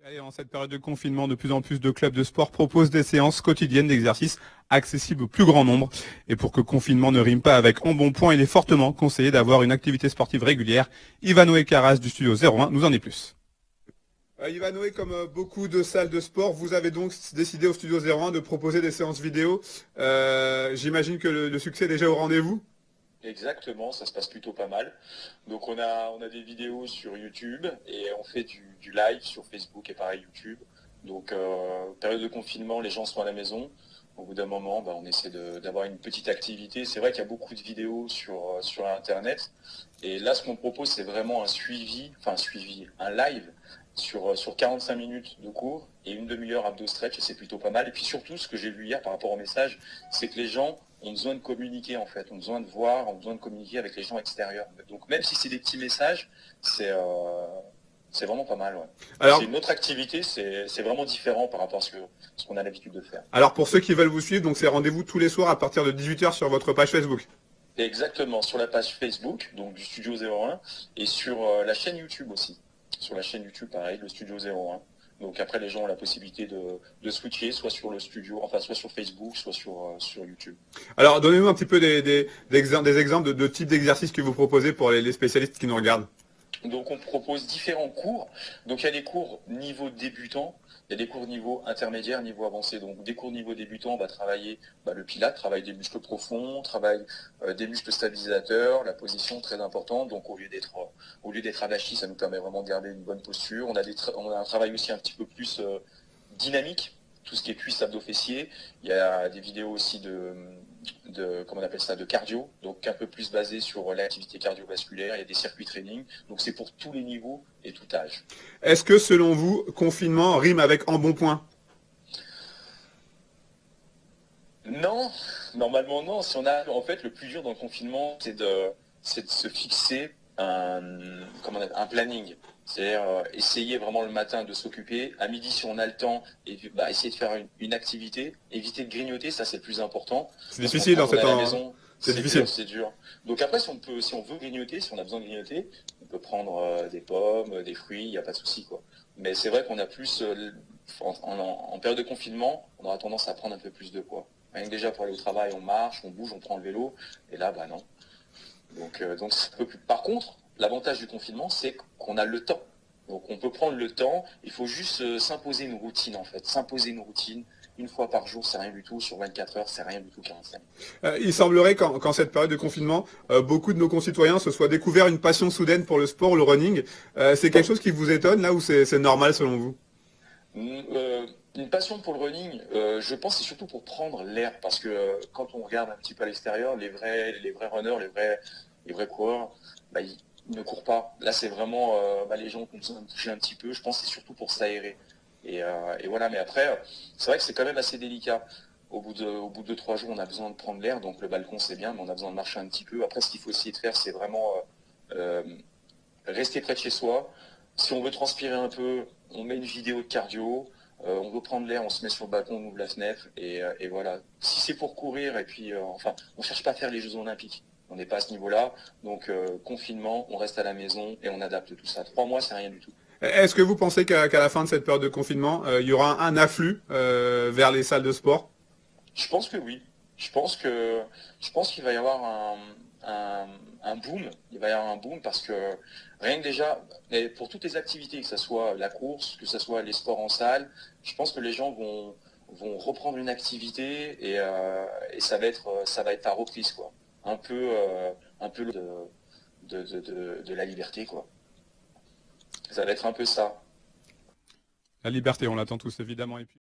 Allez, en cette période de confinement, de plus en plus de clubs de sport proposent des séances quotidiennes d'exercice accessibles au plus grand nombre. Et pour que confinement ne rime pas avec embonpoint, il est fortement conseillé d'avoir une activité sportive régulière. Ivanoé Carras du studio 01 nous en dit plus. Ivanoé, comme beaucoup de salles de sport, vous avez donc décidé au studio 01 de proposer des séances vidéo. J'imagine que le succès est déjà au rendez-vous. Exactement, ça se passe plutôt pas mal. Donc on a des vidéos sur YouTube et on fait du live sur Facebook et pareil YouTube. Donc période de confinement, les gens sont à la maison. Au bout d'un moment, on essaie d'avoir une petite activité. C'est vrai qu'il y a beaucoup de vidéos sur Internet. Et là, ce qu'on propose, c'est vraiment un live sur 45 minutes de cours et une demi-heure abdos stretch, et c'est plutôt pas mal. Et puis surtout, ce que j'ai vu hier par rapport au message, c'est que les gens ont besoin de communiquer en fait, ont besoin de voir, ont besoin de communiquer avec les gens extérieurs. Donc même si c'est des petits messages, c'est vraiment pas mal. Ouais. C'est Alors, une autre activité, c'est vraiment différent par rapport à ce qu'on a l'habitude de faire. alors pour ceux qui veulent vous suivre, donc c'est rendez-vous tous les soirs à partir de 18h sur votre page Facebook. Et exactement, sur la page Facebook, donc du Studio 01, et sur la chaîne YouTube aussi. Sur la chaîne YouTube, pareil, le Studio 01. Donc après, les gens ont la possibilité de switcher, soit sur le studio, enfin soit sur Facebook, soit sur YouTube. Alors, donnez-nous un petit peu des exemples de types d'exercices que vous proposez pour les spécialistes qui nous regardent. Donc on propose différents cours. Donc il y a des cours niveau débutant, il y a des cours niveau intermédiaire, niveau avancé. Donc des cours niveau débutant, on va travailler le pilate, travail des muscles profonds, travail des muscles stabilisateurs, la position très importante. Donc au lieu d'être abachi, ça nous permet vraiment de garder une bonne posture. On a un travail aussi un petit peu plus dynamique, tout ce qui est cuisse, abdos, fessiers. Il y a des vidéos aussi comment on appelle ça, de cardio, donc un peu plus basé sur l'activité cardiovasculaire. Il y a des circuits training, donc c'est pour tous les niveaux et tout âge. Est-ce que selon vous, confinement rime avec embonpoint? Non, normalement non. En fait, le plus dur dans le confinement, c'est de se fixer un planning. C'est-à-dire essayer vraiment le matin de s'occuper. À midi, si on a le temps, et essayer de faire une activité. Éviter de grignoter, ça c'est le plus important. C'est Parce qu'on difficile quand dans on est cette à la temps. maison, C'est c'est dur, difficile. c'est dur. Donc après, si on veut grignoter, si on a besoin de grignoter, on peut prendre des pommes, des fruits, il n'y a pas de souci, quoi. Mais c'est vrai qu'on a plus, en période de confinement, on aura tendance à prendre un peu plus de poids. Rien que déjà pour aller au travail, on marche, on bouge, on prend le vélo, et là, non. Donc c'est un peu plus. Par contre, l'avantage du confinement, c'est qu'on a le temps. Donc on peut prendre le temps, il faut juste s'imposer une routine en fait. S'imposer une routine, une fois par jour, c'est rien du tout. Sur 24 heures, c'est rien du tout, 45. Il semblerait qu'en cette période de confinement, beaucoup de nos concitoyens se soient découvert une passion soudaine pour le sport ou le running. C'est quelque chose qui vous étonne là ou c'est normal selon vous? Une passion pour le running, je pense que c'est surtout pour prendre l'air, parce que quand on regarde un petit peu à l'extérieur, les vrais runners, les vrais coureurs, ils ne courent pas. Là, c'est vraiment les gens qui ont besoin de bouger un petit peu. Je pense que c'est surtout pour s'aérer. Et voilà, mais après, c'est vrai que c'est quand même assez délicat. Au bout de 2-3 jours, on a besoin de prendre l'air, donc le balcon c'est bien, mais on a besoin de marcher un petit peu. Après, ce qu'il faut essayer de faire, c'est vraiment euh, rester près de chez soi. Si on veut transpirer un peu, on met une vidéo de cardio. On veut prendre l'air, on se met sur le balcon, on ouvre la fenêtre, et voilà. Si c'est pour courir, et puis, on cherche pas à faire les Jeux Olympiques. On n'est pas à ce niveau-là. Donc, confinement, on reste à la maison et on adapte tout ça. 3 mois, c'est rien du tout. Est-ce que vous pensez qu'à la fin de cette période de confinement, il y aura un afflux vers les salles de sport? Je pense que oui. Je pense qu'il va y avoir un boom. Il va y avoir un boom parce que rien que déjà, et pour toutes les activités, que ce soit la course, que ce soit les sports en salle, je pense que les gens vont reprendre une activité et ça va être ta reprise, quoi. Un peu de la liberté, quoi. Ça va être un peu ça. La liberté, on l'attend tous évidemment. Et puis...